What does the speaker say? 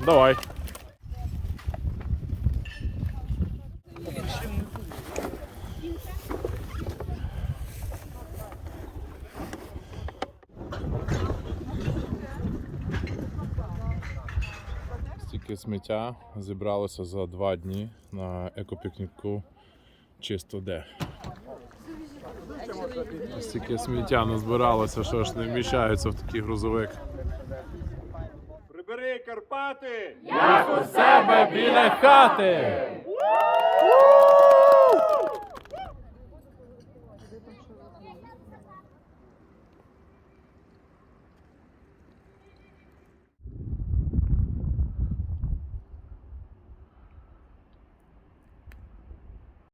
Давай. Стільки сміття зібралося за 2 дні на екопікніку чисто де. Стільки сміття назбиралося, що ж не вміщається в такий грузовик. Прибери Карпати! Як у себе біля хати!